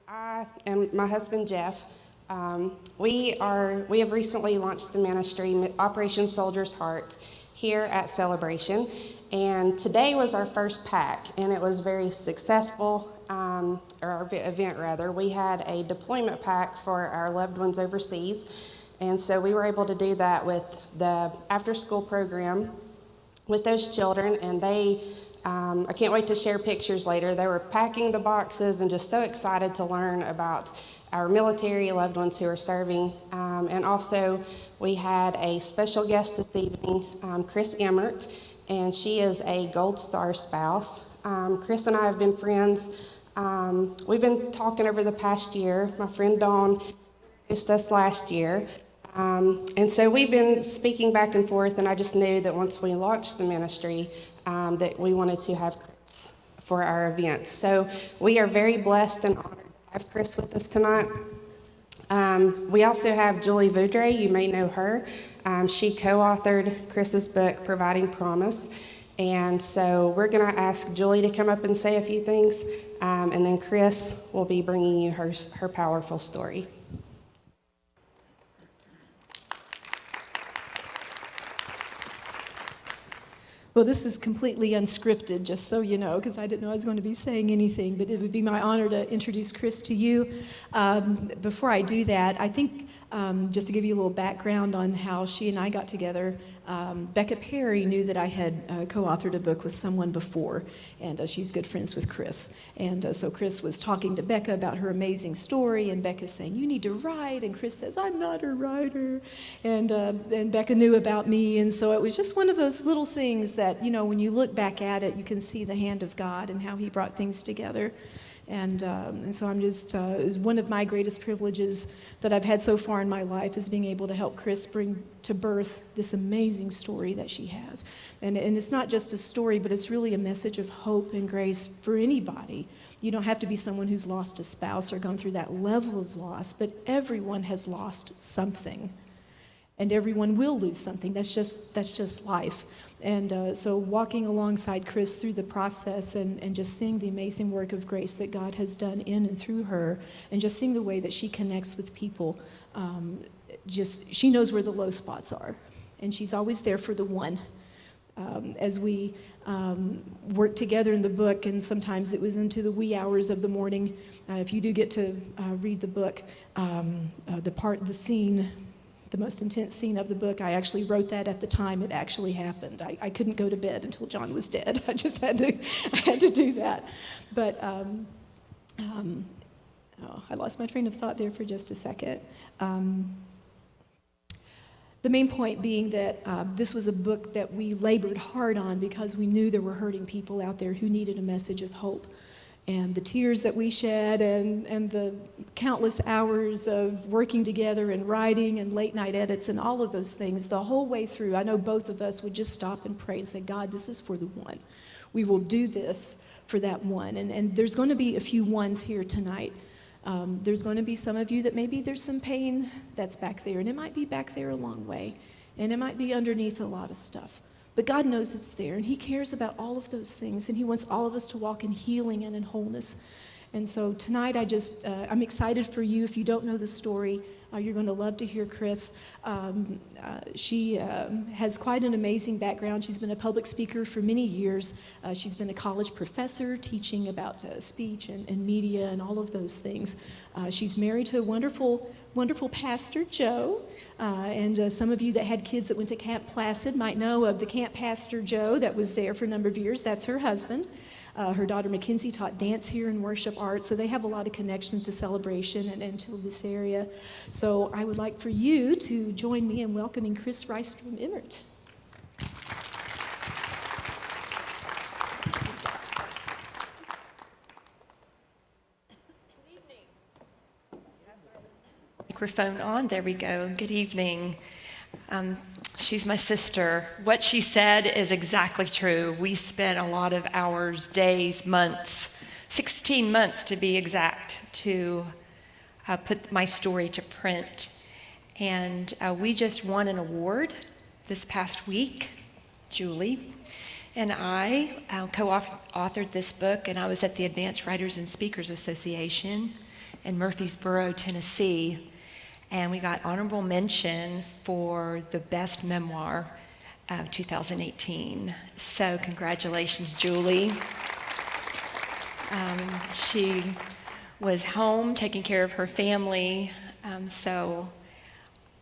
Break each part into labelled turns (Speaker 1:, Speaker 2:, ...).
Speaker 1: I and my husband Jeff, we have recently launched the ministry Operation Soldier's Heart here at Celebration, and today was our first pack, and it was very successful. Or our event rather. We had a deployment pack for our loved ones overseas, and so we were able to do that with the after-school program with those children, and I can't wait to share pictures later. They were packing the boxes and just so excited to learn about our military loved ones who are serving. And also, we had a special guest this evening, Chris Emmert, and she is a Gold Star spouse. Chris and I have been friends. We've been talking over the past year. My friend Dawn introduced us last year. And so we've been speaking back and forth, and I just knew that once we launched the ministry, that we wanted to have Chris for our events. So we are very blessed and honored to have Chris with us tonight. We also have Julie Voudray. You may know her. She co-authored Chris's book, Providing Promise. And so we're going to ask Julie to come up and say a few things, and then Chris will be bringing you her powerful story.
Speaker 2: Well, this is completely unscripted, just so you know, because I didn't know I was going to be saying anything, but it would be my honor to introduce Chris to you. Before I do that, I think just to give you a little background on how she and I got together, Becca Perry knew that I had co-authored a book with someone before, and she's good friends with Chris. And so Chris was talking to Becca about her amazing story, and Becca's saying, "You need to write," and Chris says, "I'm not a writer." And Becca knew about me, and so it was just one of those little things that, you know, when you look back at it, you can see the hand of God and how He brought things together. And so I'm just, it's one of my greatest privileges that I've had so far in my life is being able to help Chris bring to birth this amazing story that she has. And it's not just a story, but it's really a message of hope and grace for anybody. You don't have to be someone who's lost a spouse or gone through that level of loss, but everyone has lost something. And everyone will lose something. That's just life. And so walking alongside Chris through the process and just seeing the amazing work of grace that God has done in and through her, and just seeing the way that she connects with people, she knows where the low spots are. And she's always there for the one. As we work together in the book, and sometimes it was into the wee hours of the morning. If you do get to read the book, the scene, the most intense scene of the book, I actually wrote that at the time it actually happened. I couldn't go to bed until John was dead. I just had to do that. But I lost my train of thought there for just a second. The main point being that this was a book that we labored hard on because we knew there were hurting people out there who needed a message of hope. And the tears that we shed and the countless hours of working together and writing and late night edits and all of those things, the whole way through, I know both of us would just stop and pray and say, "God, this is for the one. We will do this for that one." And there's going to be a few ones here tonight. There's going to be some of you that maybe there's some pain that's back there, and it might be back there a long way, and it might be underneath a lot of stuff. But God knows it's there, and He cares about all of those things, and He wants all of us to walk in healing and in wholeness. And so tonight, I'm excited for you. If you don't know the story, you're going to love to hear Chris. She has quite an amazing background. She's been a public speaker for many years. She's been a college professor teaching about speech and media and all of those things. She's married to a wonderful pastor, Joe. And some of you that had kids that went to Camp Placid might know of the Camp Pastor Joe that was there for a number of years. That's her husband. Her daughter Mackenzie taught dance here and worship art, so they have a lot of connections to Celebration and to this area. So I would like for you to join me in welcoming Chris Rystrom Emmert.
Speaker 3: Microphone on. There we go. Good evening. She's my sister. What she said is exactly true. We spent a lot of hours, days, months, 16 months to be exact, to put my story to print. And we just won an award this past week. Julie and I co-authored this book, and I was at the Advanced Writers and Speakers Association in Murfreesboro, Tennessee. And we got honorable mention for the best memoir of 2018. So congratulations, Julie. She was home taking care of her family. So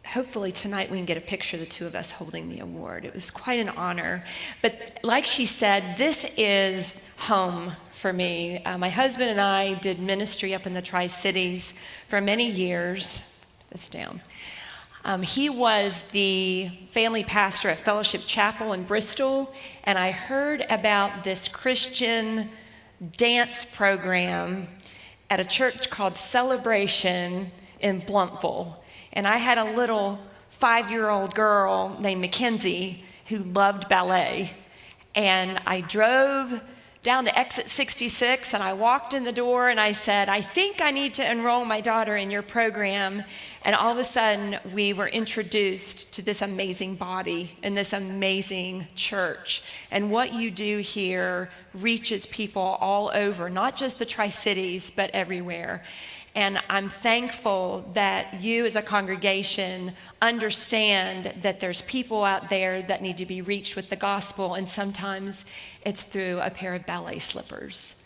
Speaker 3: hopefully tonight we can get a picture of the two of us holding the award. It was quite an honor. But like she said, this is home for me. My husband and I did ministry up in the Tri-Cities for many years. This down. He was the family pastor at Fellowship Chapel in Bristol, and I heard about this Christian dance program at a church called Celebration in Blountville. And I had a little 5-year-old girl named Mackenzie who loved ballet. And I drove down to exit 66 and I walked in the door and I said, I think I need to enroll my daughter in your program. And all of a sudden we were introduced to this amazing body and this amazing church. And what you do here reaches people all over, not just the Tri-Cities, but everywhere. And I'm thankful that you as a congregation understand that there's people out there that need to be reached with the gospel, and sometimes it's through a pair of ballet slippers.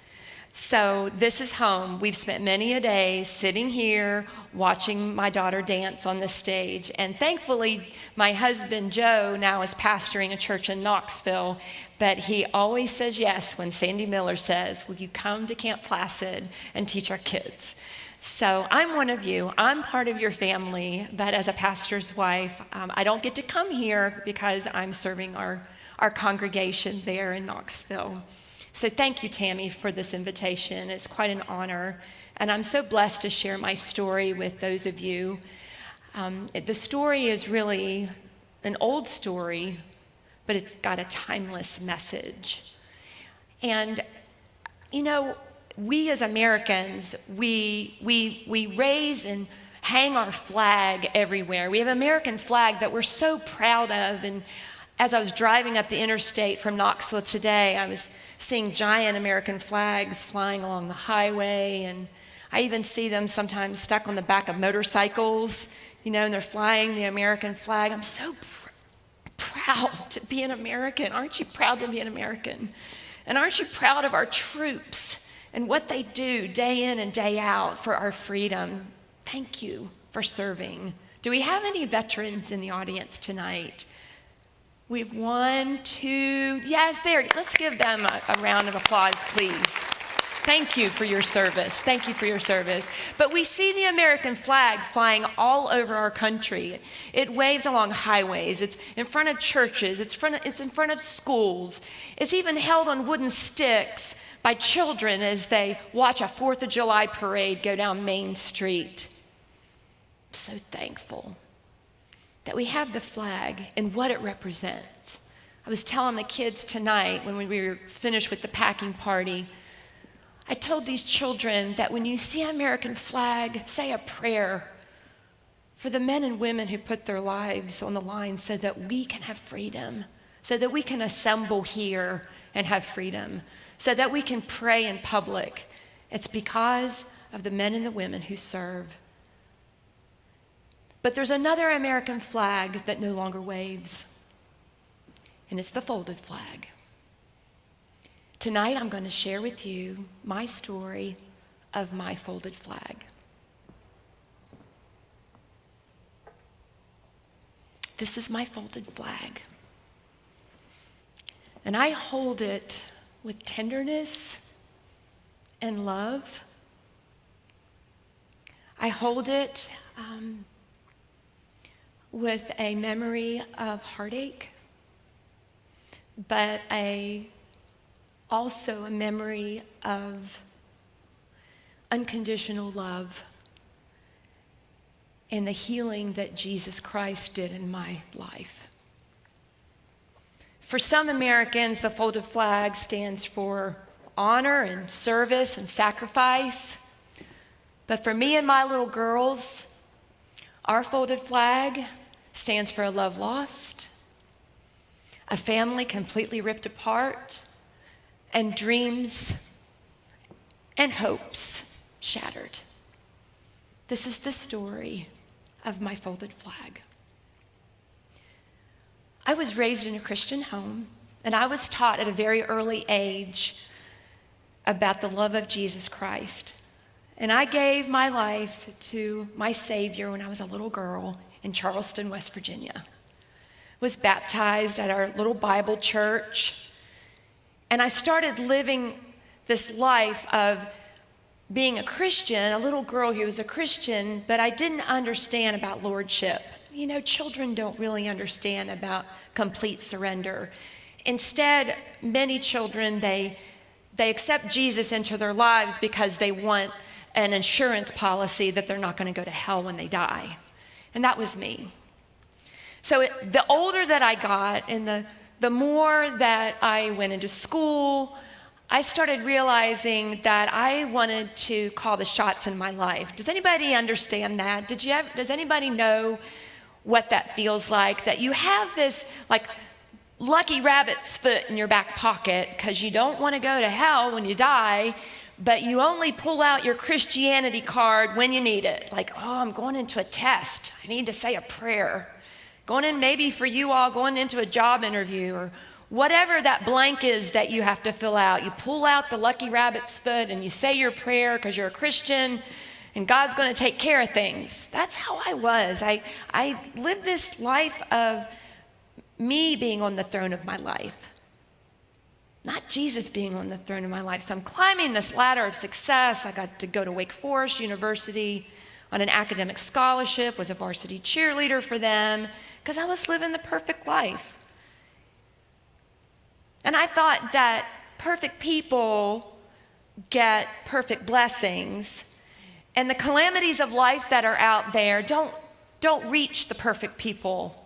Speaker 3: So this is home. We've spent many a day sitting here watching my daughter dance on the stage. And thankfully, my husband, Joe, now is pastoring a church in Knoxville, but he always says yes when Sandy Miller says, will you come to Camp Placid and teach our kids? So I'm one of you. I'm part of your family, but as a pastor's wife, I don't get to come here because I'm serving our congregation there in Knoxville. So thank you, Tammy, for this invitation. It's quite an honor, and I'm so blessed to share my story with those of you. The story is really an old story, but it's got a timeless message. And, you know, we as Americans, we raise and hang our flag everywhere. We have an American flag that we're so proud of. And as I was driving up the interstate from Knoxville today, I was seeing giant American flags flying along the highway. And I even see them sometimes stuck on the back of motorcycles, you know, and they're flying the American flag. I'm so proud to be an American. Aren't you proud to be an American? And aren't you proud of our troops and what they do day in and day out for our freedom? Thank you for serving. Do we have any veterans in the audience tonight? We have 1, 2, yes, there. Let's give them a round of applause, please. Thank you for your service. Thank you for your service. But we see the American flag flying all over our country. It waves along highways. It's in front of churches. It's in front of schools. It's even held on wooden sticks by children as they watch a 4th of July parade go down Main Street. I'm so thankful that we have the flag and what it represents. I was telling the kids tonight when we were finished with the packing party, I told these children that when you see an American flag, say a prayer for the men and women who put their lives on the line so that we can have freedom, so that we can assemble here and have freedom, so that we can pray in public. It's because of the men and the women who serve. But there's another American flag that no longer waves, and it's the folded flag. Tonight I'm going to share with you my story of my folded flag. This is my folded flag, and I hold it with tenderness and love. I hold it with a memory of heartache, but also a memory of unconditional love and the healing that Jesus Christ did in my life. For some Americans, the folded flag stands for honor and service and sacrifice. But for me and my little girls, our folded flag stands for a love lost, a family completely ripped apart, and dreams and hopes shattered. This is the story of my folded flag. I was raised in a Christian home, and I was taught at a very early age about the love of Jesus Christ. And I gave my life to my Savior when I was a little girl in Charleston, West Virginia. Was baptized at our little Bible church. And I started living this life of being a Christian, a little girl who was a Christian, but I didn't understand about lordship. You know, children don't really understand about complete surrender. Instead, many children, they accept Jesus into their lives because they want an insurance policy that they're not going to go to hell when they die. And that was me. So the older that I got and the more that I went into school, I started realizing that I wanted to call the shots in my life. Does anybody understand that? Does anybody know what that feels like? That you have this like lucky rabbit's foot in your back pocket because you don't want to go to hell when you die, but you only pull out your Christianity card when you need it. Like, oh, I'm going into a test. I need to say a prayer. Going in, maybe for you all, going into a job interview or whatever that blank is that you have to fill out. You pull out the lucky rabbit's foot and you say your prayer because you're a Christian and God's going to take care of things. That's how I was. I lived this life of me being on the throne of my life, not Jesus being on the throne of my life. So I'm climbing this ladder of success. I got to go to Wake Forest University on an academic scholarship, was a varsity cheerleader for them because I was living the perfect life. And I thought that perfect people get perfect blessings, and the calamities of life that are out there don't reach the perfect people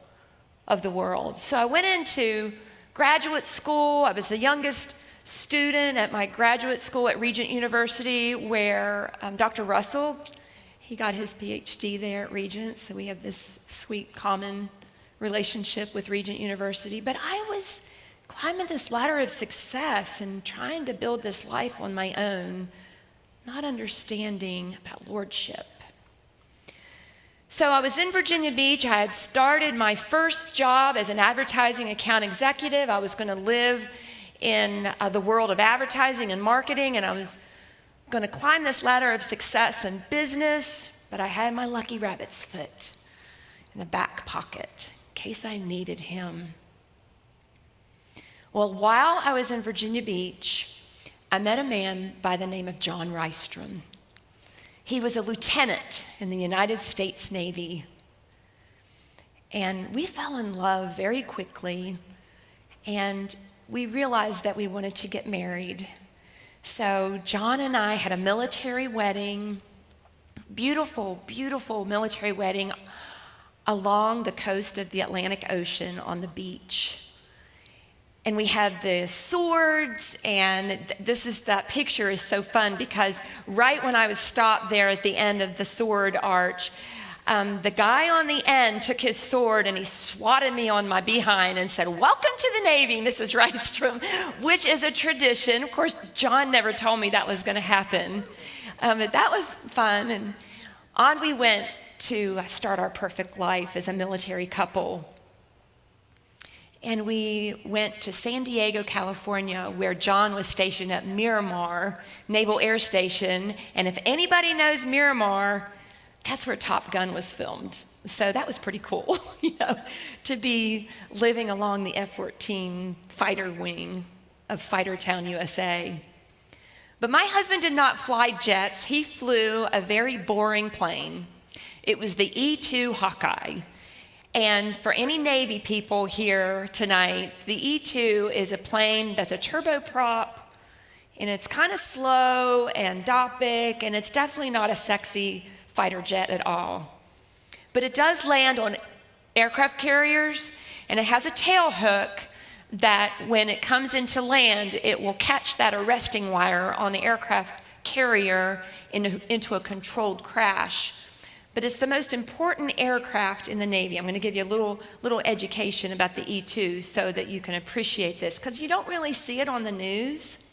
Speaker 3: of the world. So I went into graduate school. I was the youngest student at my graduate school at Regent University, where Dr. Russell, he got his PhD there at Regent, so we have this sweet common relationship with Regent University. But I was climbing this ladder of success and trying to build this life on my own, not understanding about lordship. So I was in Virginia Beach. I had started my first job as an advertising account executive. I was going to live in the world of advertising and marketing, and I was going to climb this ladder of success and business, but I had my lucky rabbit's foot in the back pocket in case I needed him. Well, while I was in Virginia Beach, I met a man by the name of John Rystrom. He was a lieutenant in the United States Navy. And we fell in love very quickly, and we realized that we wanted to get married. So John and I had a military wedding, beautiful, beautiful military wedding along the coast of the Atlantic Ocean on the beach. And we had the swords, and that picture is so fun because right when I was stopped there at the end of the sword arch, the guy on the end took his sword and he swatted me on my behind and said, "Welcome to the Navy, Mrs. Rystrom," which is a tradition. Of course, John never told me that was going to happen, but that was fun. And on we went to start our perfect life as a military couple. And we went to San Diego, California, where John was stationed at Miramar Naval Air Station. And if anybody knows Miramar, that's where Top Gun was filmed. So that was pretty cool, to be living along the F-14 fighter wing of Fightertown, USA. But my husband did not fly jets. He flew a very boring plane. It was the E-2 Hawkeye. And for any Navy people here tonight, the E-2 is a plane that's a turboprop, and it's kind of slow and Dopic, and it's definitely not a sexy fighter jet at all. But it does land on aircraft carriers, and it has a tail hook that when it comes into land, it will catch that arresting wire on the aircraft carrier into a controlled crash. But it's the most important aircraft in the Navy. I'm going to give you a little education about the E-2 so that you can appreciate this, because you don't really see it on the news.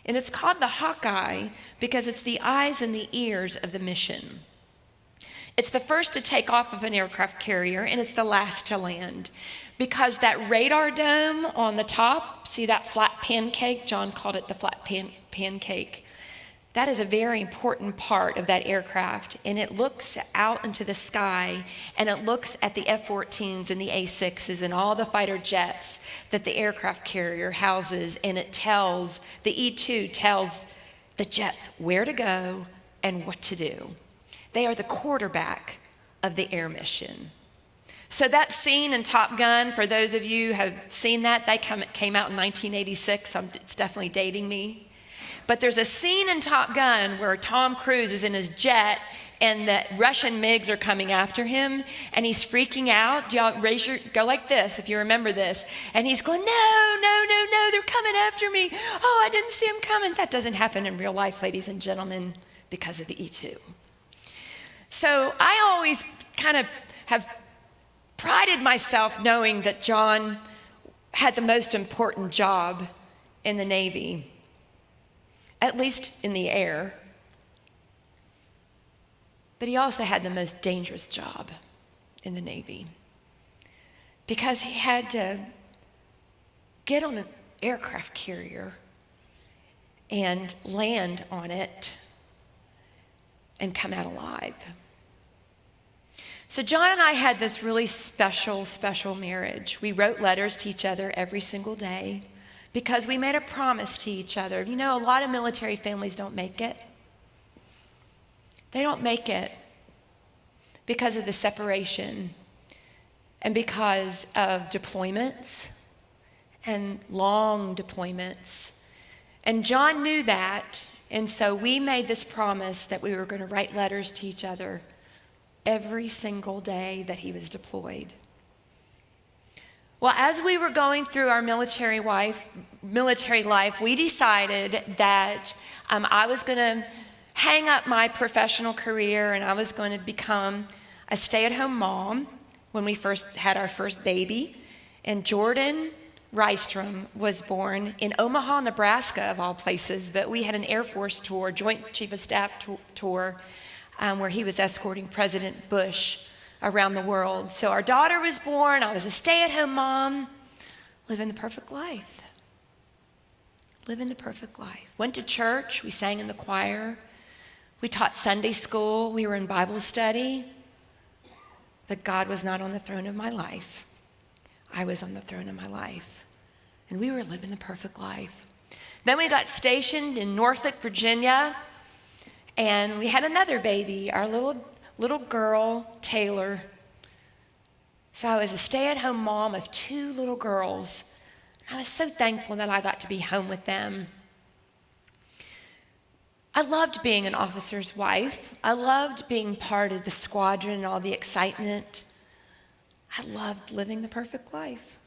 Speaker 3: And it's called the Hawkeye because it's the eyes and the ears of the mission. It's the first to take off of an aircraft carrier, and it's the last to land. Because that radar dome on the top, see that flat pancake? John called it the flat pancake. That is a very important part of that aircraft, and it looks out into the sky, and it looks at the F-14s and the A-6s and all the fighter jets that the aircraft carrier houses, and it tells, the E-2 tells the jets where to go and what to do. They are the quarterback of the air mission. So that scene in Top Gun, for those of you who have seen that, came out in 1986, so it's definitely dating me. But there's a scene in Top Gun where Tom Cruise is in his jet and the Russian MiGs are coming after him and he's freaking out. Y'all go like this if you remember this. And he's going, no, they're coming after me. Oh, I didn't see them coming. That doesn't happen in real life, ladies and gentlemen, because of the E-2. So I always kind of have prided myself knowing that John had the most important job in the Navy, at least in the air. But he also had the most dangerous job in the Navy because he had to get on an aircraft carrier and land on it and come out alive. So John and I had this really special marriage. We wrote letters to each other every single day because we made a promise to each other. You know, a lot of military families don't make it. They don't make it because of the separation and because of deployments and long deployments. And John knew that, and so we made this promise that we were going to write letters to each other every single day that he was deployed. Well, as we were going through our military life, we decided that I was going to hang up my professional career and I was going to become a stay-at-home mom when we first had our first baby. And Jordan Rystrom was born in Omaha, Nebraska, of all places, but we had an Air Force tour, Joint Chief of Staff tour, where he was escorting President Bush around the world. So our daughter was born. I was a stay-at-home mom, living the perfect life. Living the perfect life. Went to church. We sang in the choir. We taught Sunday school. We were in Bible study. But God was not on the throne of my life. I was on the throne of my life. And we were living the perfect life. Then we got stationed in Norfolk, Virginia, and we had another baby, our little girl, Taylor. So I was a stay-at-home mom of 2 little girls. I was so thankful that I got to be home with them. I loved being an officer's wife. I loved being part of the squadron and all the excitement. I loved living the perfect life.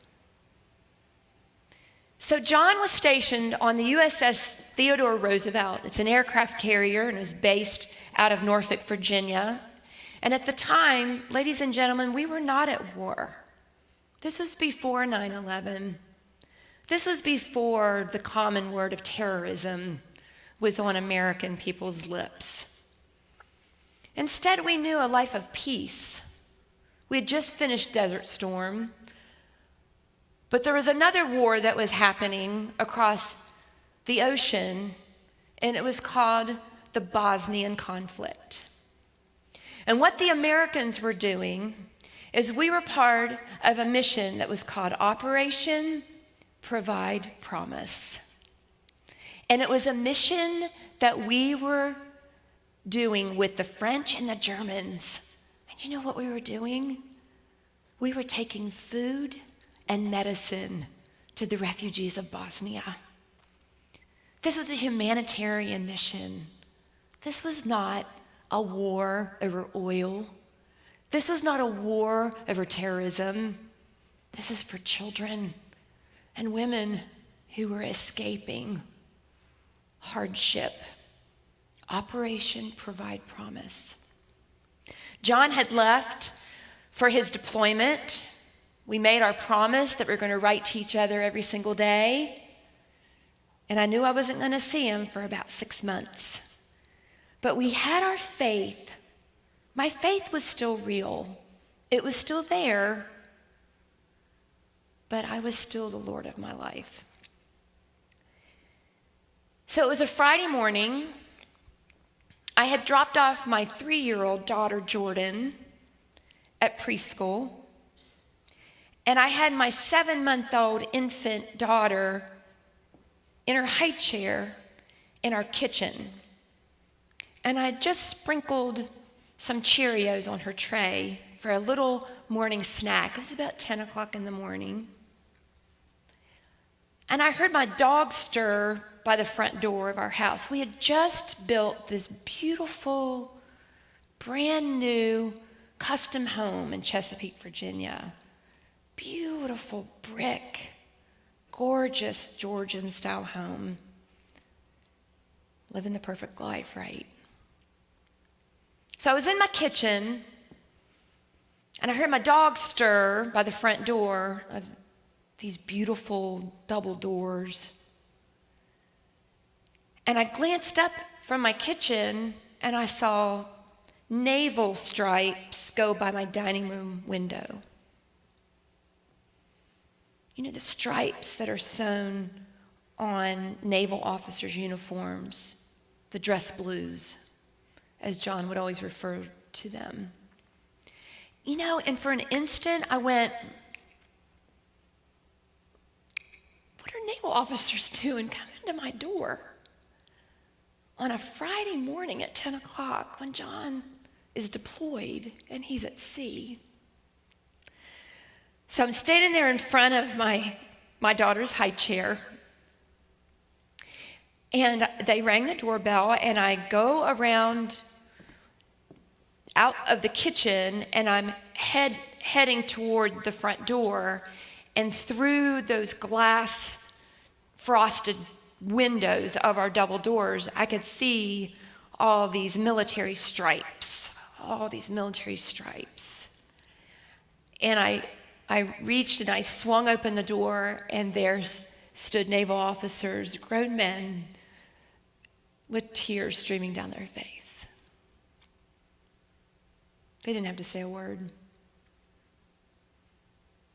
Speaker 3: So John was stationed on the USS Theodore Roosevelt. It's an aircraft carrier and it was based out of Norfolk, Virginia. And at the time, ladies and gentlemen, we were not at war. This was before 9/11. This was before the common word of terrorism was on American people's lips. Instead, we knew a life of peace. We had just finished Desert Storm, but there was another war that was happening across the ocean, and it was called the Bosnian conflict. And what the Americans were doing is we were part of a mission that was called Operation Provide Promise. And it was a mission that we were doing with the French and the Germans. And you know what we were doing? We were taking food and medicine to the refugees of Bosnia. This was a humanitarian mission. This was not a war over oil. This was not a war over terrorism. This is for children and women who were escaping hardship. Operation Provide Promise. John had left for his deployment. We made our promise that we were going to write to each other every single day. And I knew I wasn't going to see him for about 6 months. But we had our faith My faith was still real. It was still there, but I was still the Lord of my life. So it was a Friday morning. I had dropped off my 3-year-old daughter, Jordan, at preschool, and I had my 7-month-old infant daughter in her high chair in our kitchen. And I had just sprinkled some Cheerios on her tray for a little morning snack. It was about 10 o'clock in the morning. And I heard my dog stir by the front door of our house. We had just built this beautiful, brand new custom home in Chesapeake, Virginia. Beautiful brick, gorgeous Georgian-style home. Living the perfect life, right? So I was in my kitchen, and I heard my dog stir by the front door of these beautiful double doors. And I glanced up from my kitchen, and I saw naval stripes go by my dining room window. You know, the stripes that are sewn on naval officers' uniforms, the dress blues, as John would always refer to them. You know, and for an instant I went, what are naval officers doing coming to my door on a Friday morning at 10 o'clock when John is deployed and he's at sea? So I'm standing there in front of my daughter's high chair, and they rang the doorbell, and I go around out of the kitchen, and I'm heading toward the front door, and through those glass frosted windows of our double doors, I could see all these military stripes. And I reached and I swung open the door, and there stood naval officers, grown men, with tears streaming down their face. They didn't have to say a word.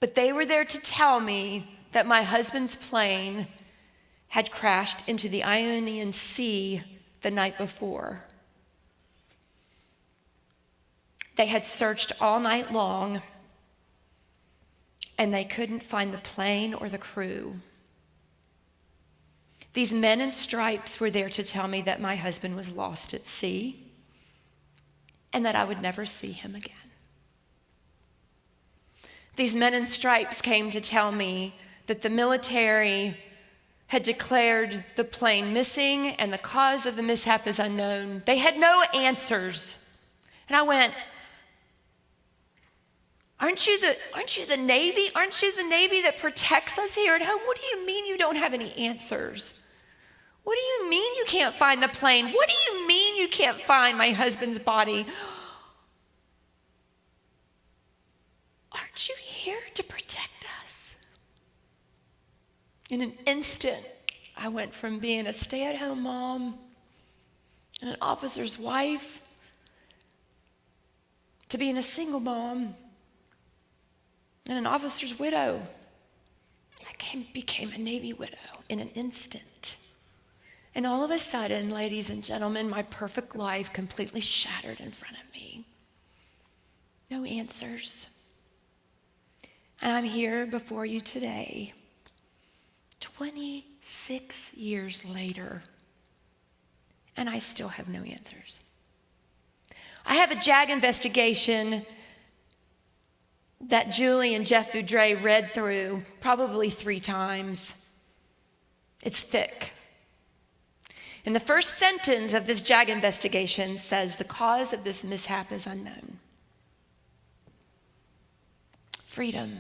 Speaker 3: But they were there to tell me that my husband's plane had crashed into the Ionian Sea the night before. They had searched all night long, and they couldn't find the plane or the crew. These men in stripes were there to tell me that my husband was lost at sea and that I would never see him again. These men in stripes came to tell me that the military had declared the plane missing and the cause of the mishap is unknown. They had no answers. And I went, Aren't you the Navy? Aren't you the Navy that protects us here at home? What do you mean you don't have any answers? What do you mean you can't find the plane? What do you mean you can't find my husband's body? Aren't you here to protect us? In an instant, I went from being a stay-at-home mom and an officer's wife to being a single mom and an officer's widow. I became a Navy widow in an instant. And all of a sudden, ladies and gentlemen, my perfect life completely shattered in front of me. No answers. And I'm here before you today, 26 years later, and I still have no answers. I have a JAG investigation that Julie and Jeff Voudray read through probably 3 times. It's thick. And the first sentence of this JAG investigation says the cause of this mishap is unknown. Freedom.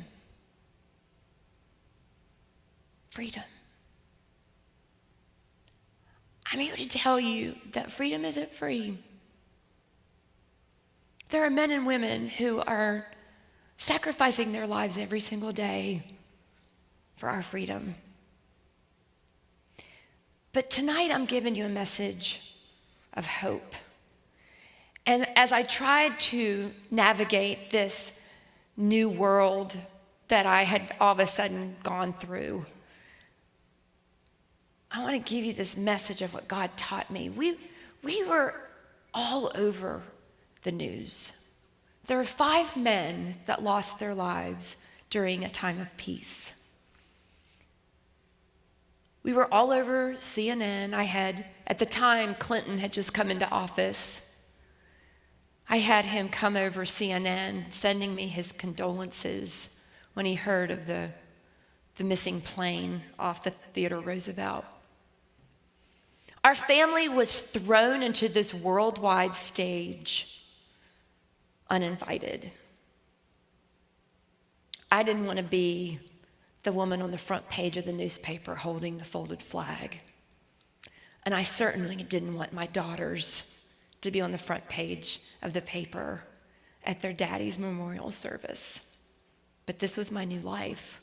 Speaker 3: Freedom. I'm here to tell you that freedom isn't free. There are men and women who are sacrificing their lives every single day for our freedom. But tonight I'm giving you a message of hope. And as I tried to navigate this new world that I had all of a sudden gone through, I want to give you this message of what God taught me. We were all over the news. There were 5 men that lost their lives during a time of peace. We were all over CNN. At the time, Clinton had just come into office. I had him come over CNN, sending me his condolences when he heard of the missing plane off the Theodore Roosevelt. Our family was thrown into this worldwide stage uninvited. I didn't want to be the woman on the front page of the newspaper holding the folded flag. And I certainly didn't want my daughters to be on the front page of the paper at their daddy's memorial service. But this was my new life.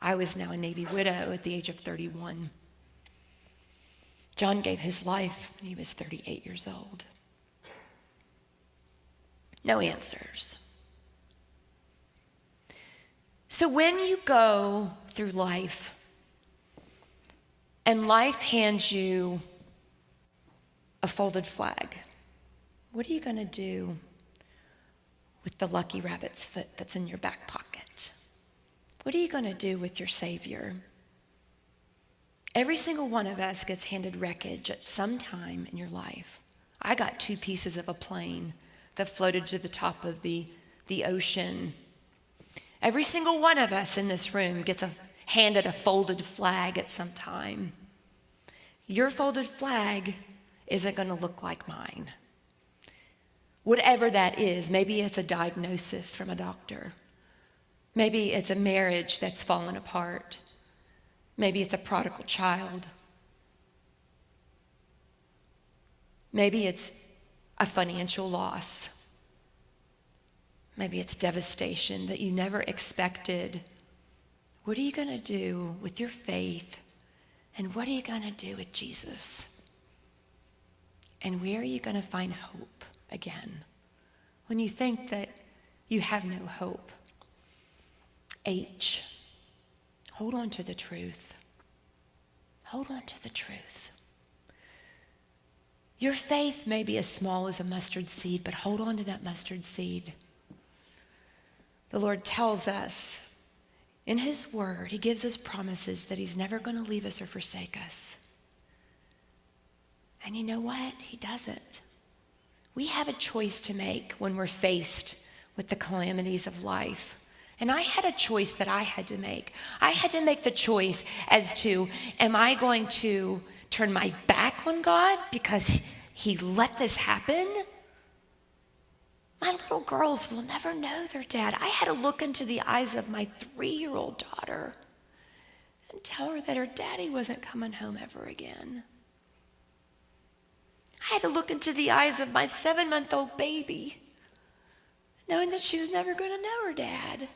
Speaker 3: I was now a Navy widow at the age of 31. John gave his life when he was 38 years old. No answers. So when you go through life and life hands you a folded flag, what are you going to do with the lucky rabbit's foot that's in your back pocket? What are you going to do with your Savior? Every single one of us gets handed wreckage at some time in your life. I got 2 pieces of a plane that floated to the top of the ocean. Every single one of us in this room gets handed a folded flag at some time. Your folded flag isn't going to look like mine. Whatever that is, maybe it's a diagnosis from a doctor. Maybe it's a marriage that's fallen apart. Maybe it's a prodigal child. Maybe it's a financial loss. Maybe it's devastation that you never expected. What are you going to do with your faith? And what are you going to do with Jesus? And where are you going to find hope again when you think that you have no hope? H. Hold on to the truth. Hold on to the truth. Your faith may be as small as a mustard seed, but hold on to that mustard seed. The Lord tells us in His Word, He gives us promises that He's never going to leave us or forsake us. And you know what? He doesn't. We have a choice to make when we're faced with the calamities of life. And I had a choice that I had to make. I had to make the choice as to, am I going to turn my back on God because He let this happen? My little girls will never know their dad. I had to look into the eyes of my 3-year-old daughter and tell her that her daddy wasn't coming home ever again. I had to look into the eyes of my 7-month-old baby, knowing that she was never going to know her dad.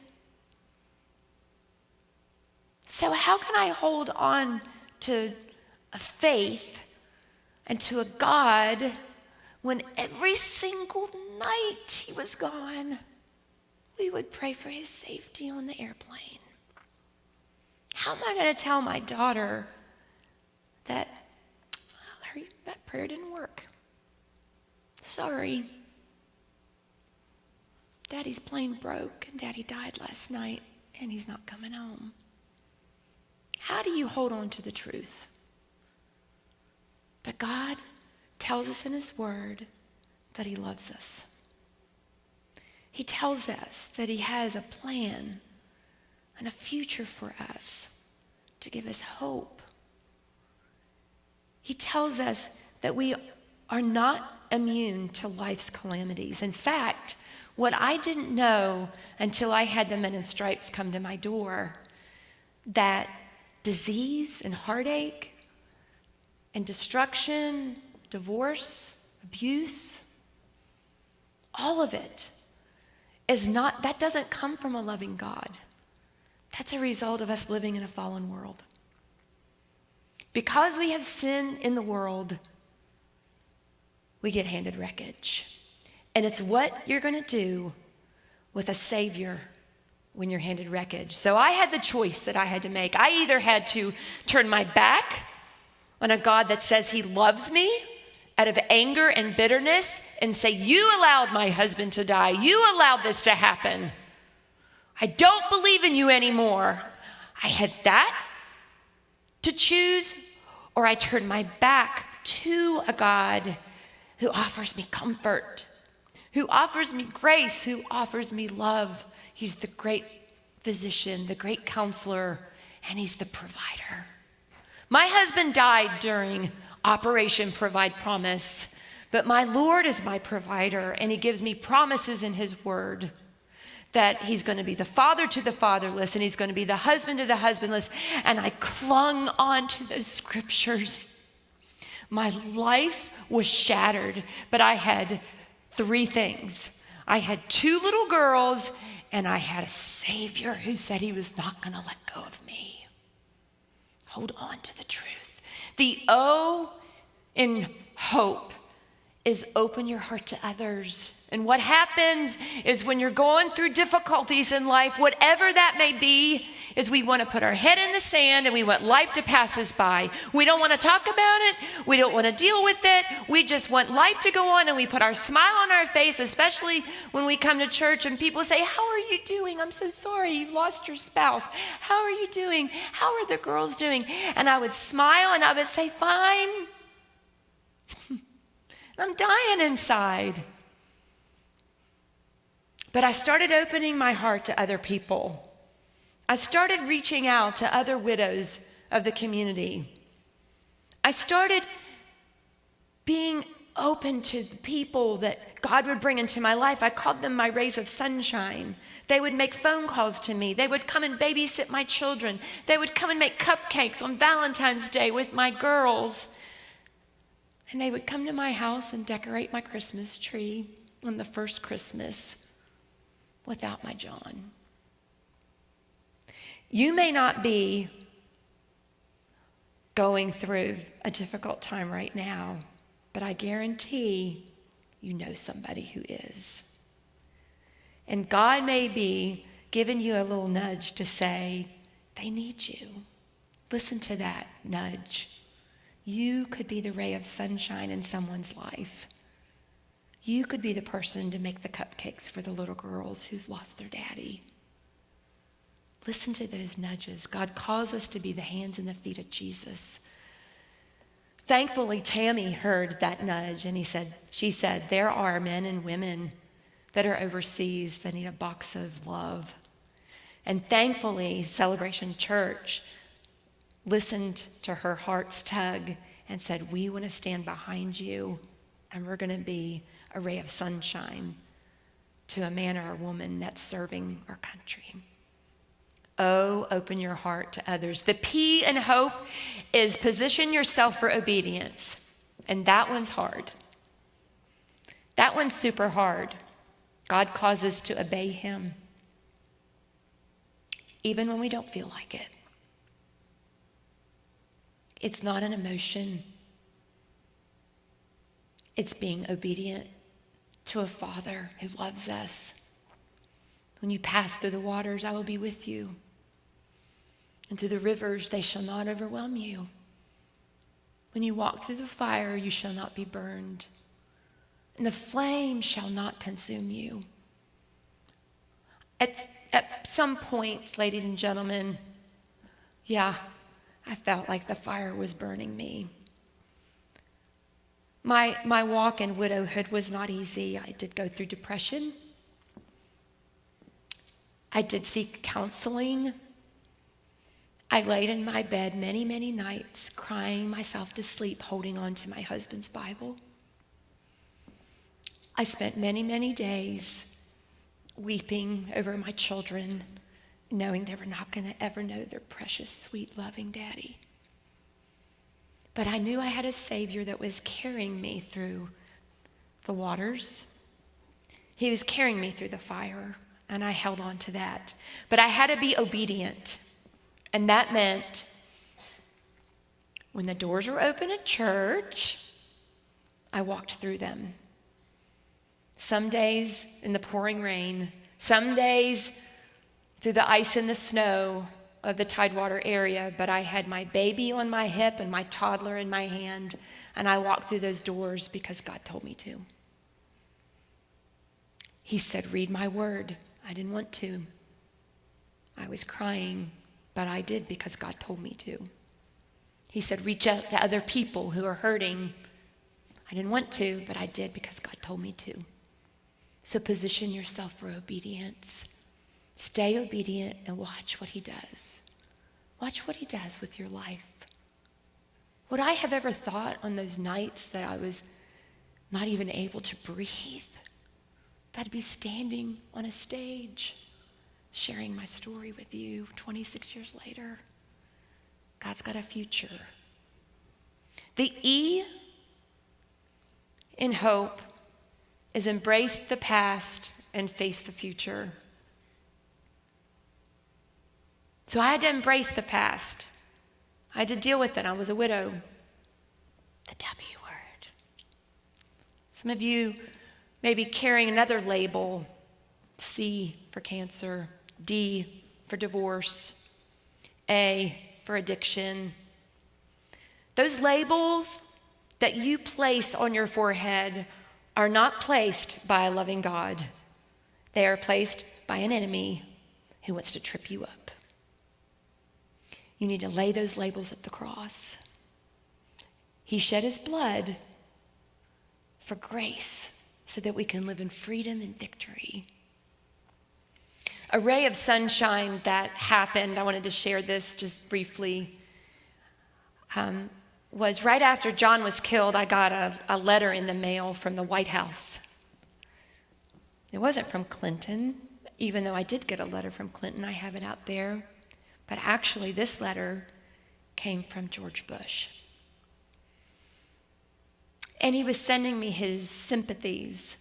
Speaker 3: So how can I hold on to a faith and to a God when every single night He was gone, we would pray for His safety on the airplane? How am I going to tell my daughter that that prayer didn't work? Sorry. Daddy's plane broke and Daddy died last night and he's not coming home. How do you hold on to the truth? But God tells us in His Word that He loves us. He tells us that He has a plan and a future for us to give us hope. He tells us that we are not immune to life's calamities. In fact, what I didn't know until I had the Men in Stripes come to my door, that disease and heartache and destruction, divorce, abuse, all of it that doesn't come from a loving God. That's a result of us living in a fallen world. Because we have sin in the world, we get handed wreckage. And it's what you're going to do with a Savior when you're handed wreckage. So I had the choice that I had to make. I either had to turn my back on a God that says he loves me out of anger and bitterness and say, you allowed my husband to die. You allowed this to happen. I don't believe in you anymore. I had that to choose, or I turned my back to a God who offers me comfort, who offers me grace, who offers me love. He's the great physician, the great counselor, and he's the provider. My husband died during Operation Provide Promise, but my Lord is my provider, and he gives me promises in his word that he's going to be the father to the fatherless, and he's going to be the husband to the husbandless. And I clung on to those scriptures. My life was shattered, but I had 3 things. I had 2 little girls, and I had a Savior who said he was not going to let go of me. Hold on to the truth. The O in hope is open your heart to others. And what happens is when you're going through difficulties in life, whatever that may be, is we want to put our head in the sand and we want life to pass us by. We don't want to talk about it. We don't want to deal with it. We just want life to go on, and we put our smile on our face, especially when we come to church and people say, how are you doing? I'm so sorry you lost your spouse. How are you doing? How are the girls doing? And I would smile and I would say, fine. I'm dying inside. But I started opening my heart to other people. I started reaching out to other widows of the community. I started being open to the people that God would bring into my life. I called them my rays of sunshine. They would make phone calls to me. They would come and babysit my children. They would come and make cupcakes on Valentine's Day with my girls. And they would come to my house and decorate my Christmas tree on the first Christmas without my John. You may not be going through a difficult time right now, but I guarantee you know somebody who is. And God may be giving you a little nudge to say, they need you. Listen to that nudge. You could be the ray of sunshine in someone's life. You could be the person to make the cupcakes for the little girls who've lost their daddy. Listen to those nudges. God calls us to be the hands and the feet of Jesus. Thankfully, Tammy heard that nudge, and she said, there are men and women that are overseas that need a box of love. And thankfully, Celebration Church listened to her heart's tug and said, we want to stand behind you, and we're going to be a ray of sunshine to a man or a woman that's serving our country. Oh, open your heart to others. The P in hope is position yourself for obedience. And that one's hard. That one's super hard. God calls us to obey him, even when we don't feel like it. It's not an emotion. It's being obedient to a Father who loves us. When you pass through the waters, I will be with you. And through the rivers, they shall not overwhelm you. When you walk through the fire, you shall not be burned. And the flame shall not consume you. At some point, ladies and gentlemen, I felt like the fire was burning me. My walk in widowhood was not easy. I did go through depression. I did seek counseling. I laid in my bed many, many nights, crying myself to sleep, holding on to my husband's Bible. I spent many, many days weeping over my children, knowing they were not going to ever know their precious, sweet, loving daddy. But I knew I had a Savior that was carrying me through the waters. He was carrying me through the fire, and I held on to that. But I had to be obedient, and that meant when the doors were open at church, I walked through them. Some days in the pouring rain, some days through the ice and the snow of the Tidewater area, but I had my baby on my hip and my toddler in my hand, and I walked through those doors because God told me to. He said, read my word. I didn't want to. I was crying, but I did because God told me to. He said, reach out to other people who are hurting. I didn't want to, but I did because God told me to. So position yourself for obedience. Stay obedient and watch what he does. Watch what he does with your life. Would I have ever thought on those nights that I was not even able to breathe, that I'd be standing on a stage sharing my story with you 26 years later? God's got a future. The E in hope is embrace the past and face the future. So I had to embrace the past. I had to deal with it. I was a widow. The W word. Some of you may be carrying another label. C for cancer, D for divorce, A for addiction. Those labels that you place on your forehead are not placed by a loving God. They are placed by an enemy who wants to trip you up. You need to lay those labels at the cross. He shed his blood for grace so that we can live in freedom and victory. A ray of sunshine that happened, I wanted to share this just briefly, was right after John was killed. I got a letter in the mail from the White House. It wasn't from Clinton, even though I did get a letter from Clinton. I have it out there. But actually, this letter came from George Bush. And he was sending me his sympathies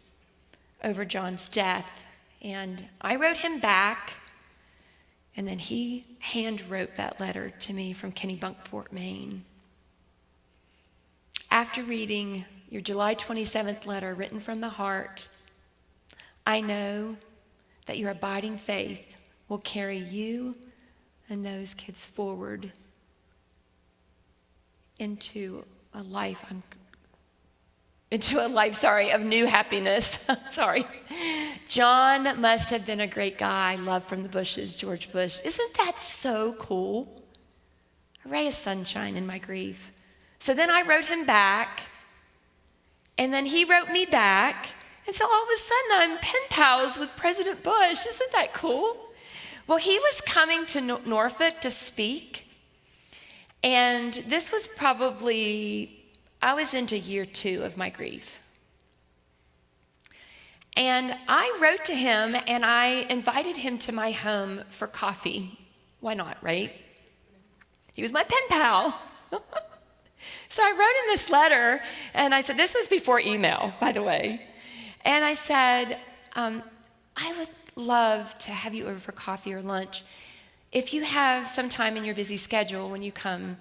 Speaker 3: over John's death. And I wrote him back, and then he hand wrote that letter to me from Kennebunkport, Maine. After reading your July 27th letter written from the heart, I know that your abiding faith will carry you and those kids forward into a life of new happiness. Sorry. John must have been a great guy. Love from the Bushes, George Bush. Isn't that so cool? A ray of sunshine in my grief. So then I wrote him back, and then he wrote me back, and so all of a sudden I'm pen pals with President Bush. Isn't that cool? Well, he was coming to Norfolk to speak, and this was probably, I was into year 2 of my grief. And I wrote to him, and I invited him to my home for coffee. Why not, right? He was my pen pal. So I wrote him this letter, and I said, this was before email, by the way. And I said, I would love to have you over for coffee or lunch. If you have some time in your busy schedule when you come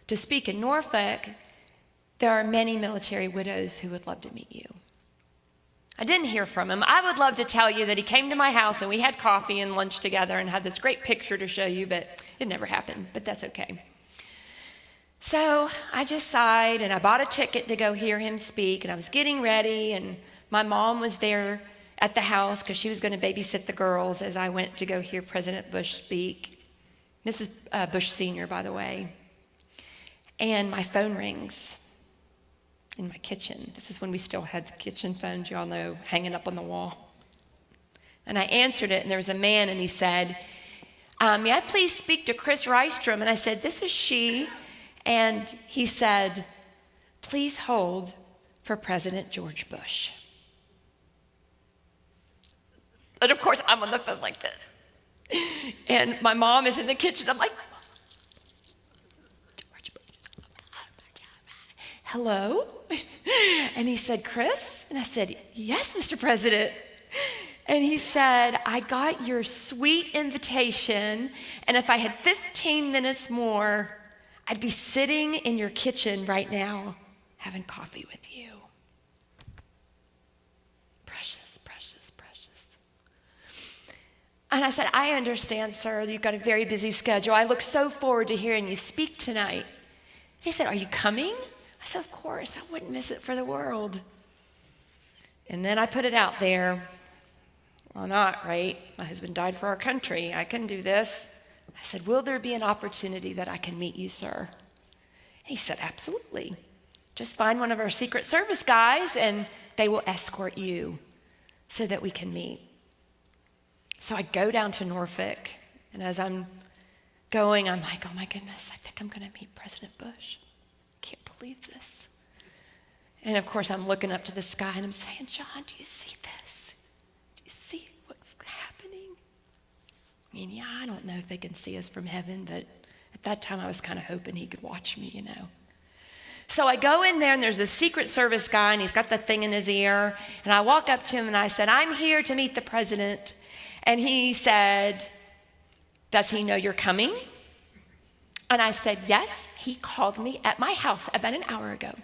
Speaker 3: to speak in Norfolk, there are many military widows who would love to meet you. I didn't hear from him. I would love to tell you that he came to my house and we had coffee and lunch together and had this great picture to show you, but it never happened, but that's okay. So I just sighed, and I bought a ticket to go hear him speak, and I was getting ready, and my mom was there at the house because she was going to babysit the girls as I went to go hear President Bush speak. This is Bush Sr., by the way. And my phone rings in my kitchen. This is when we still had the kitchen phones, you all know, hanging up on the wall. And I answered it, and there was a man, and he said, may I please speak to Chris Rystrom? And I said, this is she. And he said, please hold for President George Bush. And of course, I'm on the phone like this. And my mom is in the kitchen. I'm like, George Bush. Hello? And he said, Chris? And I said, yes, Mr. President. And he said, I got your sweet invitation, and if I had 15 minutes more, I'd be sitting in your kitchen right now having coffee with you. Precious. And I said, I understand, sir. You've got a very busy schedule. I look so forward to hearing you speak tonight. He said, are you coming? I said, of course. I wouldn't miss it for the world. And then I put it out there. Well, not, right? My husband died for our country. I can do this. I said, will there be an opportunity that I can meet you, sir? He said, absolutely. Just find one of our Secret Service guys and they will escort you so that we can meet. So I go down to Norfolk, and as I'm going, I'm like, oh my goodness, I think I'm going to meet President Bush. Can't believe this. And of course, I'm looking up to the sky, and I'm saying, John, do you see this? Do you see what's happening? I mean, yeah, I don't know if they can see us from heaven, but at that time, I was kind of hoping he could watch me, you know. So I go in there, and there's a Secret Service guy, and he's got the thing in his ear, and I walk up to him, and I said, I'm here to meet the president. And he said, does he know you're coming? And I said, yes, he called me at my house about an hour ago.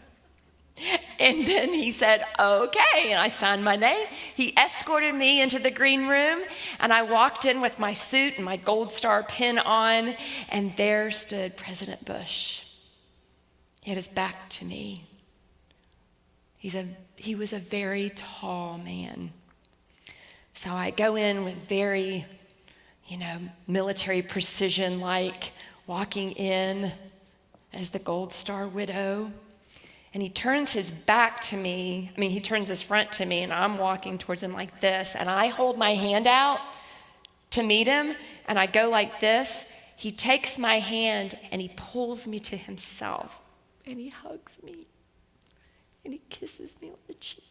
Speaker 3: And then he said, okay, and I signed my name. He escorted me into the green room, and I walked in with my suit and my Gold Star pin on, and there stood President Bush. He had his back to me. He was a very tall man. So I go in with very, military precision, like walking in as the Gold Star widow. And he turns his back to me. He turns his front to me, and I'm walking towards him like this. And I hold my hand out to meet him, and I go like this. He takes my hand, and he pulls me to himself. And he hugs me, and he kisses me on the cheek.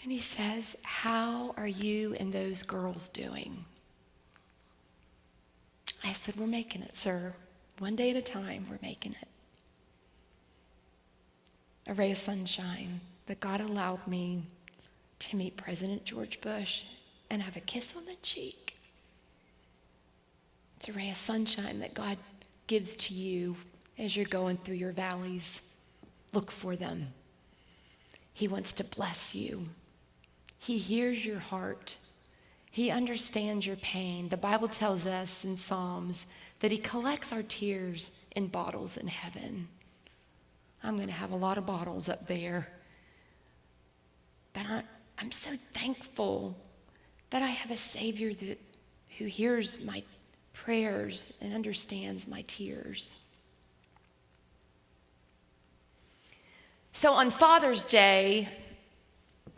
Speaker 3: And he says, how are you and those girls doing? I said, we're making it, sir. One day at a time, we're making it. A ray of sunshine that God allowed me to meet President George Bush and have a kiss on the cheek. It's a ray of sunshine that God gives to you as you're going through your valleys. Look for them. He wants to bless you. He hears your heart. He understands your pain. The Bible tells us in Psalms that he collects our tears in bottles in heaven. I'm going to have a lot of bottles up there. But I'm so thankful that I have a Savior who hears my prayers and understands my tears. So on Father's Day,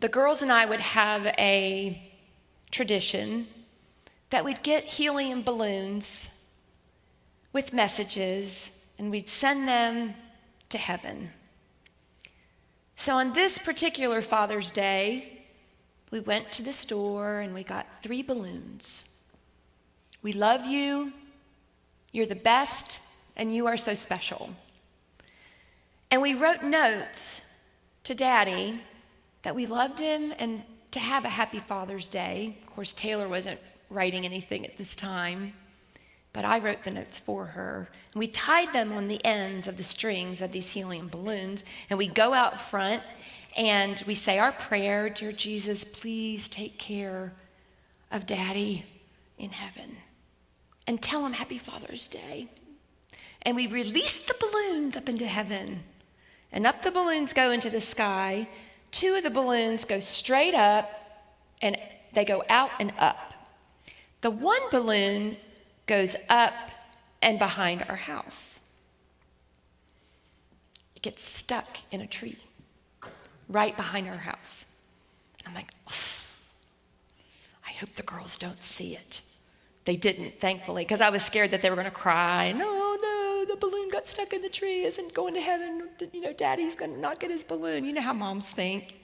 Speaker 3: the girls and I would have a tradition that we'd get helium balloons with messages, and we'd send them to heaven. So on this particular Father's Day, we went to the store and we got 3 balloons. We love you, you're the best, and you are so special. And we wrote notes to Daddy that we loved him and to have a happy Father's Day. Of course, Taylor wasn't writing anything at this time, but I wrote the notes for her. And we tied them on the ends of the strings of these helium balloons, and we go out front and we say our prayer, dear Jesus, please take care of Daddy in heaven. And tell him Happy Father's Day. And we release the balloons up into heaven. And up the balloons go into the sky. 2 of the balloons go straight up, and they go out and up. The 1 balloon goes up and behind our house. It gets stuck in a tree right behind our house. And I'm like, I hope the girls don't see it. They didn't, thankfully, because I was scared that they were going to cry. No, the balloon got stuck in the tree, isn't going to heaven. Daddy's going to not get his balloon. You know how moms think.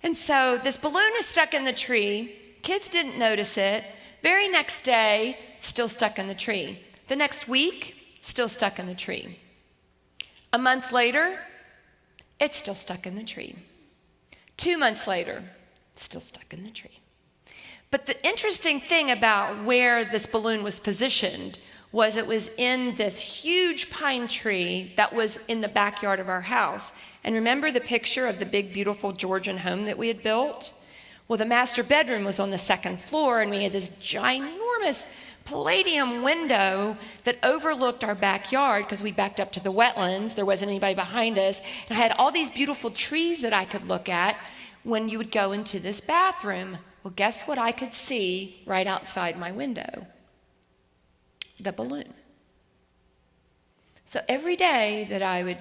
Speaker 3: And so this balloon is stuck in the tree. Kids didn't notice it. Very next day, still stuck in the tree. The next week, still stuck in the tree. A month later, it's still stuck in the tree. 2 months later, still stuck in the tree. But the interesting thing about where this balloon was positioned was it was in this huge pine tree that was in the backyard of our house. And remember the picture of the big, beautiful Georgian home that we had built? Well, the master bedroom was on the second floor, and we had this ginormous palladium window that overlooked our backyard because we backed up to the wetlands. There wasn't anybody behind us. And I had all these beautiful trees that I could look at when you would go into this bathroom. Well, guess what I could see right outside my window? The balloon. So every day that I would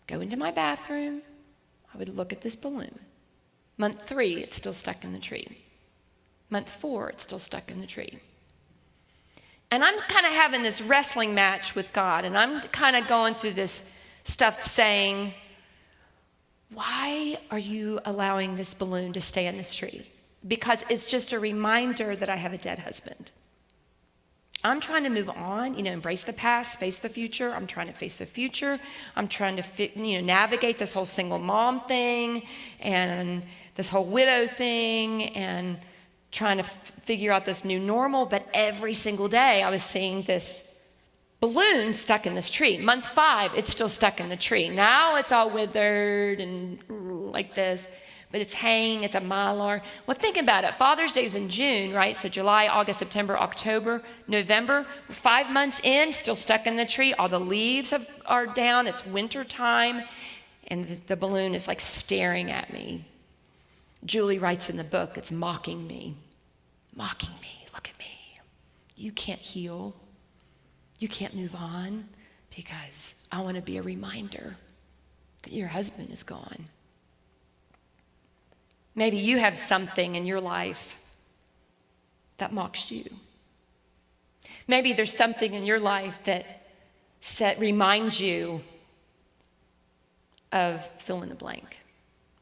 Speaker 3: go into my bathroom, I would look at this balloon. Month 3, it's still stuck in the tree. Month 4, it's still stuck in the tree. And I'm kind of having this wrestling match with God, and I'm kind of going through this stuff saying, why are you allowing this balloon to stay in this tree? Because it's just a reminder that I have a dead husband. I'm trying to move on, embrace the past, face the future. I'm trying to face the future. I'm trying to navigate this whole single mom thing and this whole widow thing and trying to figure out this new normal. But every single day I was seeing this balloon stuck in this tree. Month 5, it's still stuck in the tree. Now it's all withered and like this. But it's hanging, it's a mylar. Well, think about it. Father's Day is in June, right? So July, August, September, October, November. 5 months in, still stuck in the tree. All the leaves are down. It's winter time. And the balloon is like staring at me. Julie writes in the book, it's mocking me. Mocking me. Look at me. You can't heal. You can't move on because I want to be a reminder that your husband is gone. Maybe you have something in your life that mocks you. Maybe there's something in your life that reminds you of fill in the blank.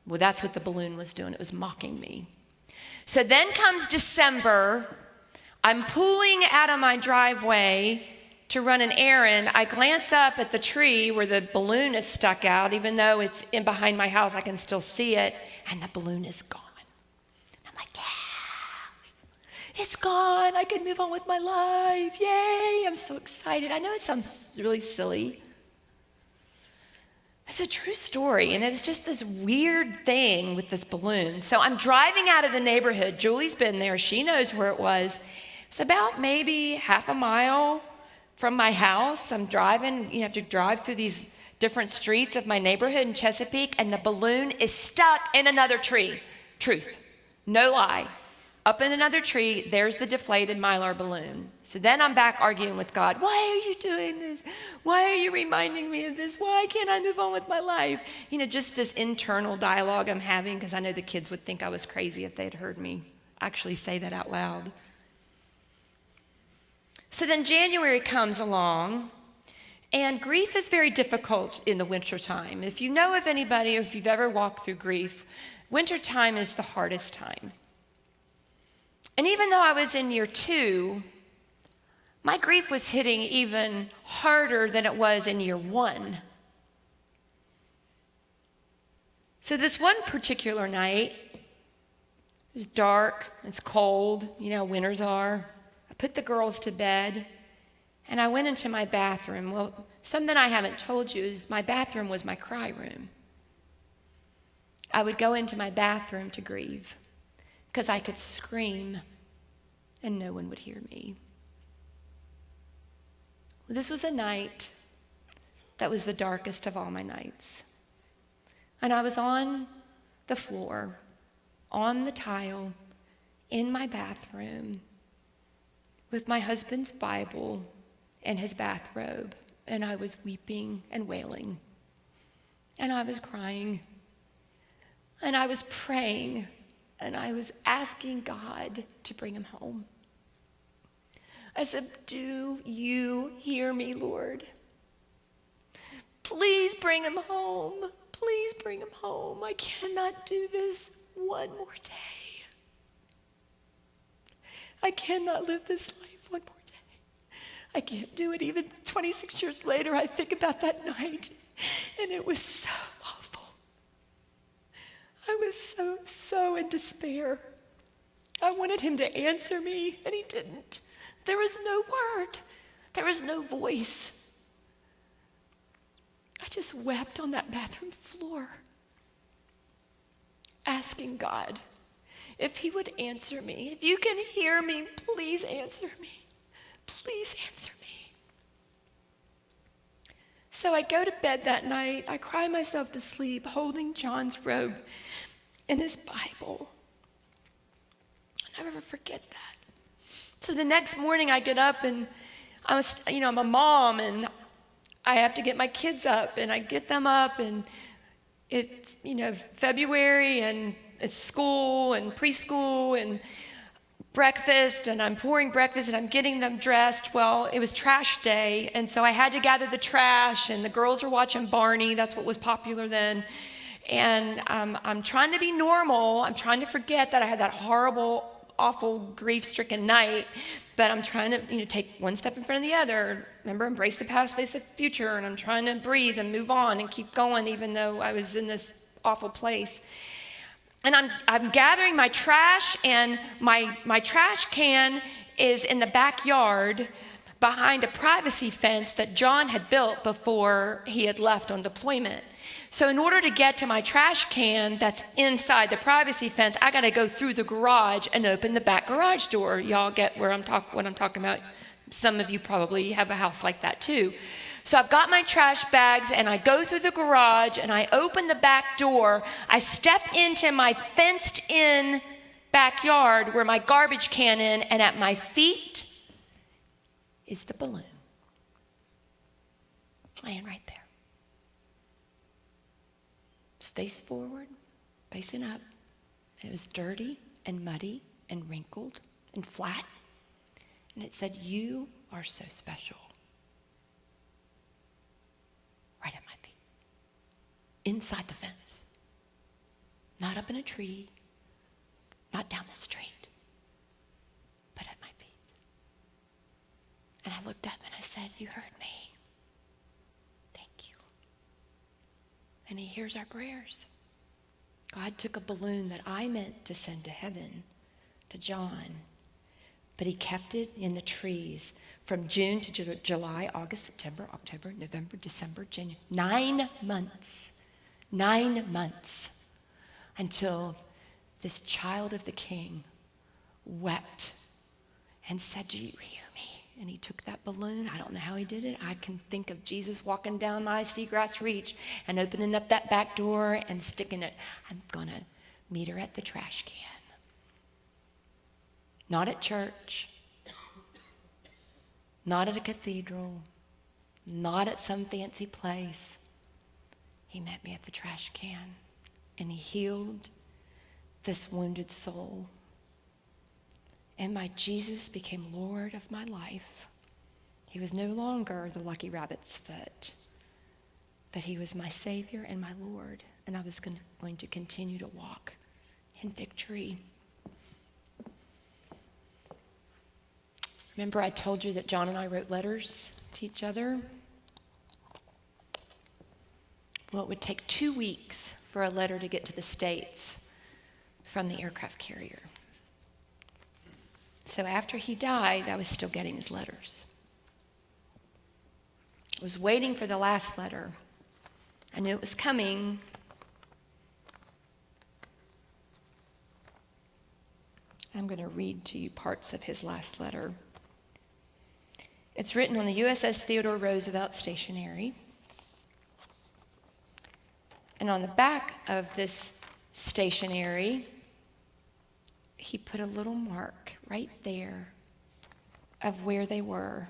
Speaker 3: Well, that's what the balloon was doing. It was mocking me. So then comes December. I'm pulling out of my driveway to run an errand. I glance up at the tree where the balloon is stuck out. Even though it's in behind my house, I can still see it. And the balloon is gone. I'm like, yes, it's gone. I can move on with my life. Yay, I'm so excited. I know it sounds really silly. It's a true story, and it was just this weird thing with this balloon. So I'm driving out of the neighborhood. Julie's been there. She knows where it was. It's about maybe half a mile from my house. I'm driving. You have to drive through these different streets of my neighborhood in Chesapeake, and the balloon is stuck in another tree. Truth, no lie. Up in another tree, there's the deflated Mylar balloon. So then I'm back arguing with God. Why are you doing this? Why are you reminding me of this? Why can't I move on with my life? Just this internal dialogue I'm having, because I know the kids would think I was crazy if they'd heard me actually say that out loud. So then January comes along, and grief is very difficult in the wintertime. If you know of anybody, or if you've ever walked through grief, wintertime is the hardest time. And even though I was in year 2, my grief was hitting even harder than it was in year 1. So this one particular night, it was dark, it's cold, winters are. I put the girls to bed, and I went into my bathroom. Well, something I haven't told you is my bathroom was my cry room. I would go into my bathroom to grieve because I could scream and no one would hear me. Well, this was a night that was the darkest of all my nights. And I was on the floor, on the tile, in my bathroom, with my husband's Bible and his bathrobe, and I was weeping and wailing, and I was crying, and I was praying, and I was asking God to bring him home. I said, do you hear me, Lord? Please bring him home. Please bring him home. I cannot do this one more day. I cannot live this life one more day. I can't do it. Even 26 years later, I think about that night, and it was so awful. I was so in despair. I wanted him to answer me, and he didn't. There was no word. There was no voice. I just wept on that bathroom floor, asking God if he would answer me. If you can hear me, please answer me. Please answer me. So I go to bed that night. I cry myself to sleep, holding John's robe and his Bible. I'll never forget that. So the next morning I get up and I'm a mom and I have to get my kids up, and I get them up, and it's, February, and it's school and preschool and breakfast, and I'm pouring breakfast and I'm getting them dressed. Well, it was trash day, and so I had to gather the trash, and the girls were watching Barney. That's what was popular then. And I'm trying to be normal. I'm trying to forget that I had that horrible, awful, grief-stricken night, but I'm trying to, take one step in front of the other. Remember, embrace the past, face the future, and I'm trying to breathe and move on and keep going, even though I was in this awful place. And I'm gathering my trash, and my trash can is in the backyard behind a privacy fence that John had built before he had left on deployment. So in order to get to my trash can that's inside the privacy fence, I got to go through the garage and open the back garage door. Y'all get what I'm talking about? Some of you probably have a house like that too. So I've got my trash bags, and I go through the garage, and I open the back door. I step into my fenced-in backyard where my garbage can is, and at my feet is the balloon laying right there. It's face forward, facing up, and it was dirty and muddy and wrinkled and flat, and it said, "You are so special." Right at my feet, inside the fence, not up in a tree, not down the street, but at my feet. And I looked up and I said, "You heard me. Thank you." And he hears our prayers. God took a balloon that I meant to send to heaven, to John, but he kept it in the trees from June to July, August, September, October, November, December, January. 9 months. 9 months. Until this child of the King wept and said, "Do you hear me?" And he took that balloon. I don't know how he did it. I can think of Jesus walking down my seagrass reach and opening up that back door and sticking it. I'm going to meet her at the trash can. Not at church. Not at a cathedral, not at some fancy place. He met me at the trash can, and he healed this wounded soul. And my Jesus became Lord of my life. He was no longer the lucky rabbit's foot, but he was my Savior and my Lord, and I was going to continue to walk in victory. Remember, I told you that John and I wrote letters to each other? Well, it would take 2 weeks for a letter to get to the States from the aircraft carrier. So after he died, I was still getting his letters. I was waiting for the last letter. I knew it was coming. I'm going to read to you parts of his last letter. It's written on the USS Theodore Roosevelt stationery. And on the back of this stationery, he put a little mark right there of where they were.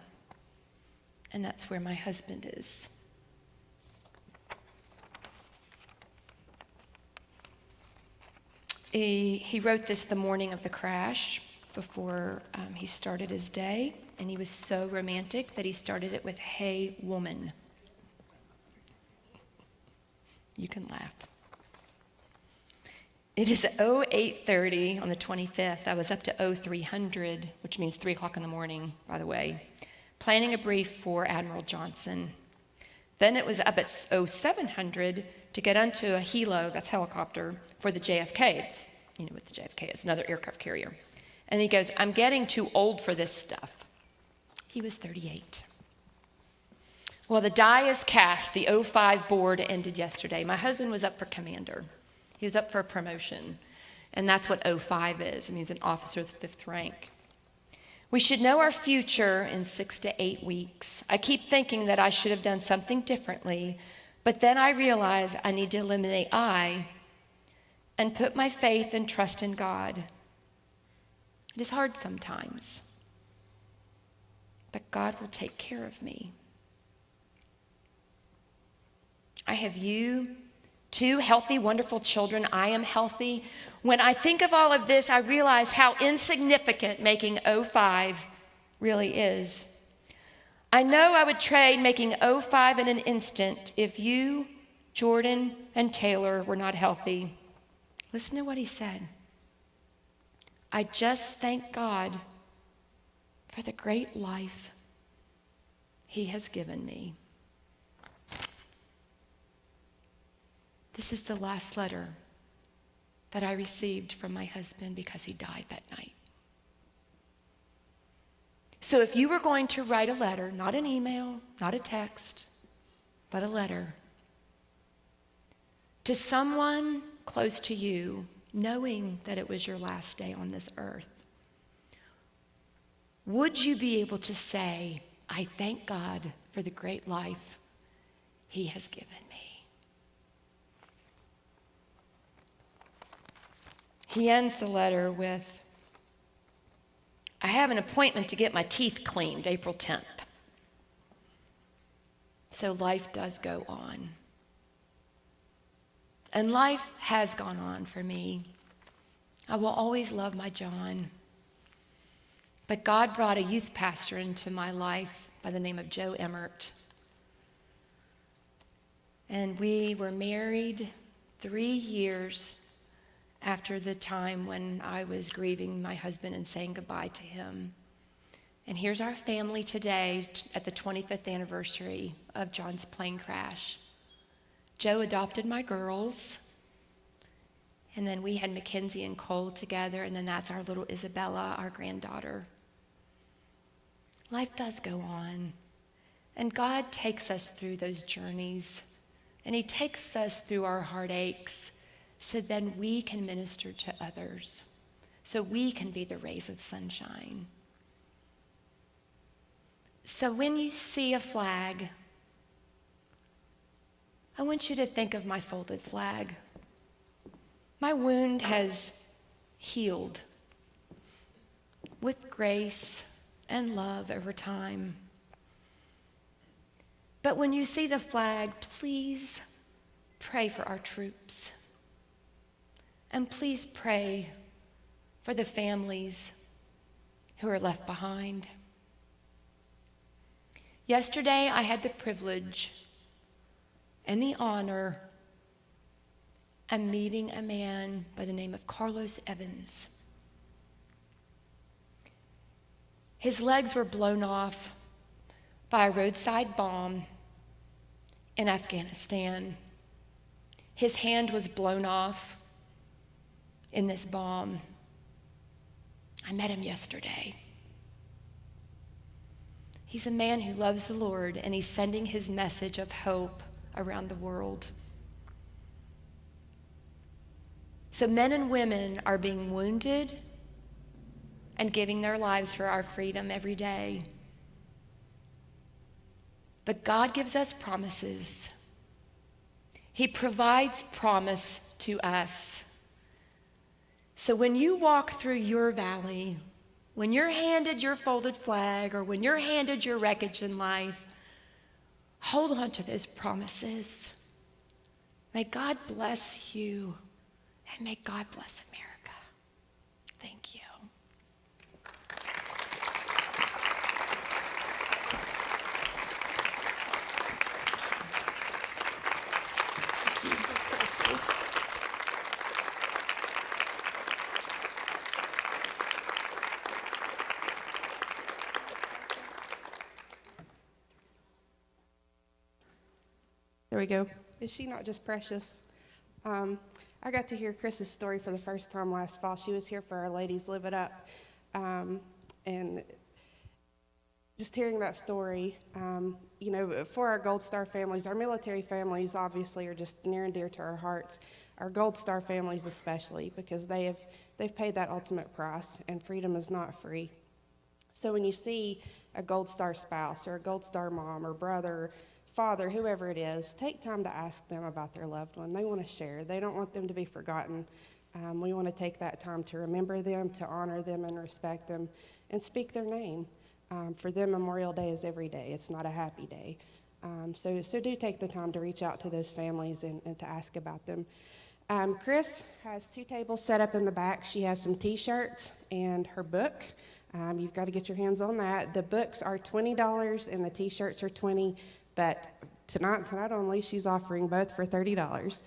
Speaker 3: And that's where my husband is. He wrote this the morning of the crash before he started his day. And he was so romantic that he started it with, "Hey, woman." You can laugh. It is 08:30 on the 25th. I was up to 0300, which means 3 o'clock in the morning, by the way, planning a brief for Admiral Johnson. Then it was up at 0700 to get onto a helo, that's helicopter, for the JFK. It's, what the JFK is, another aircraft carrier. And he goes, "I'm getting too old for this stuff." He was 38. Well, the die is cast. The 05 board ended yesterday. My husband was up for commander. He was up for a promotion. And that's what O5 is. It means an officer of the 5th rank. We should know our future in 6 to 8 weeks. I keep thinking that I should have done something differently, but then I realize I need to eliminate I and put my faith and trust in God. It is hard sometimes, but God will take care of me. I have you, 2 healthy, wonderful children. I am healthy. When I think of all of this, I realize how insignificant making O5 really is. I know I would trade making O5 in an instant if you, Jordan, and Taylor were not healthy. Listen to what he said. I just thank God for the great life he has given me. This is the last letter that I received from my husband because he died that night. So if you were going to write a letter, not an email, not a text, but a letter, to someone close to you, knowing that it was your last day on this earth, would you be able to say, I thank God for the great life he has given me? He ends the letter with, I have an appointment to get my teeth cleaned April 10th. So life does go on. And life has gone on for me. I will always love my John. But God brought a youth pastor into my life by the name of Joe Emmert. And we were married 3 years after the time when I was grieving my husband and saying goodbye to him. And here's our family today at the 25th anniversary of John's plane crash. Joe adopted my girls, and then we had Mackenzie and Cole together, and then that's our little Isabella, our granddaughter. Life does go on, and God takes us through those journeys, and he takes us through our heartaches, so then we can minister to others, so we can be the rays of sunshine. So when you see a flag, I want you to think of my folded flag. My wound has healed with grace and love over time. But when you see the flag, please pray for our troops. And please pray for the families who are left behind. Yesterday, I had the privilege and the honor of meeting a man by the name of Carlos Evans. His legs were blown off by a roadside bomb in Afghanistan. His hand was blown off in this bomb. I met him yesterday. He's a man who loves the Lord, and he's sending his message of hope around the world. So men and women are being wounded and giving their lives for our freedom every day. But God gives us promises. He provides promise to us. So when you walk through your valley, when you're handed your folded flag, or when you're handed your wreckage in life, hold on to those promises. May God bless you, and may God bless America. Thank you.
Speaker 1: There we go. Is she not just precious? I got to hear Chris's story for the first time last fall. She was here for our Ladies Live It Up. And just hearing that story, for our Gold Star families, our military families obviously are just near and dear to our hearts. our Gold Star families especially, because they've paid that ultimate price, and freedom is not free. So when you see a Gold Star spouse or a Gold Star mom or brother, father, whoever it is, take time to ask them about their loved one. They want to share. They don't want them to be forgotten. We want to take that time to remember them, to honor them and respect them, and speak their name. For them, Memorial Day is every day. It's not a happy day. So do take the time to reach out to those families and to ask about them. Chris has 2 tables set up in the back. She has some T-shirts and her book. You've got to get your hands on that. The books are $20 and the T-shirts are $20, but tonight only, she's offering both for $30.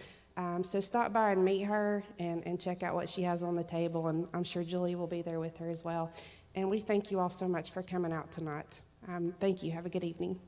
Speaker 1: So stop by and meet her and check out what she has on the table, and I'm sure Julie will be there with her as well. And we thank you all so much for coming out tonight. Thank you. Have a good evening.